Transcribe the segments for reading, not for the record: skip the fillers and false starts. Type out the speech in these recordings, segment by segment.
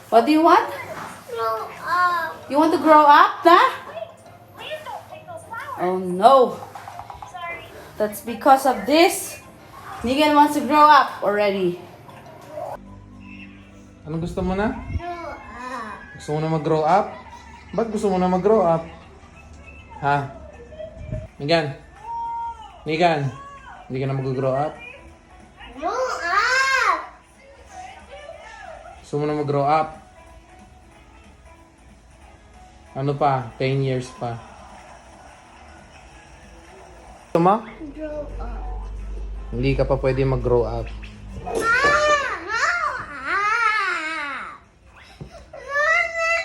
What do you want? Grow up. You want to grow up, na? Please don't take those flowers. Oh no. Sorry. That's because of this. Negan wants to grow up already. Anong gusto mo na? Grow up. Gusto mo na mag-grow up? Ba't gusto mo na mag-grow up? Ha? Megan? Megan? Hindi ka na mag-grow up? Grow up. Gusto mo na mag-grow up? Ano pa? 10 years pa. Gusto mo? Grow up. Hindi ka pa pwede mag-grow up. Grow up.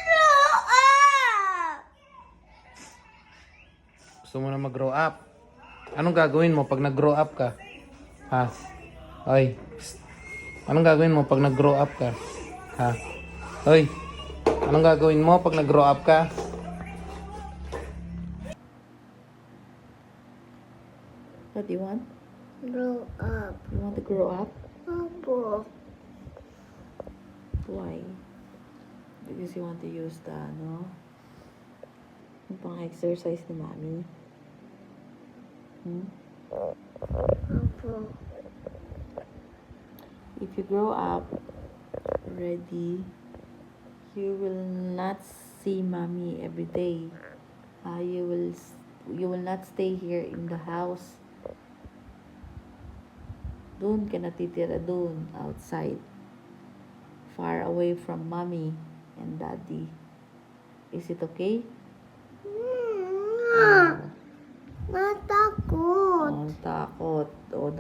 Grow up. Gusto mo na mag-grow up? Anong gagawin mo pag nag-grow up ka? Ha? Oy. Psst. Anong gagawin mo pag nag-grow up ka? Ha? Oy. Anong gagawin mo pag nag-grow up ka? What do you want? Grow up. You want to grow up? Opo. Why? Because you want to use the, yung pang-exercise ni Mommy. Opo. If you grow up already, you will not see Mommy every day. You will not stay here in the house. Doon ka natitira doon, outside. Far away from Mommy and Daddy. Is it okay? Natakot. Oh, takot. Oh,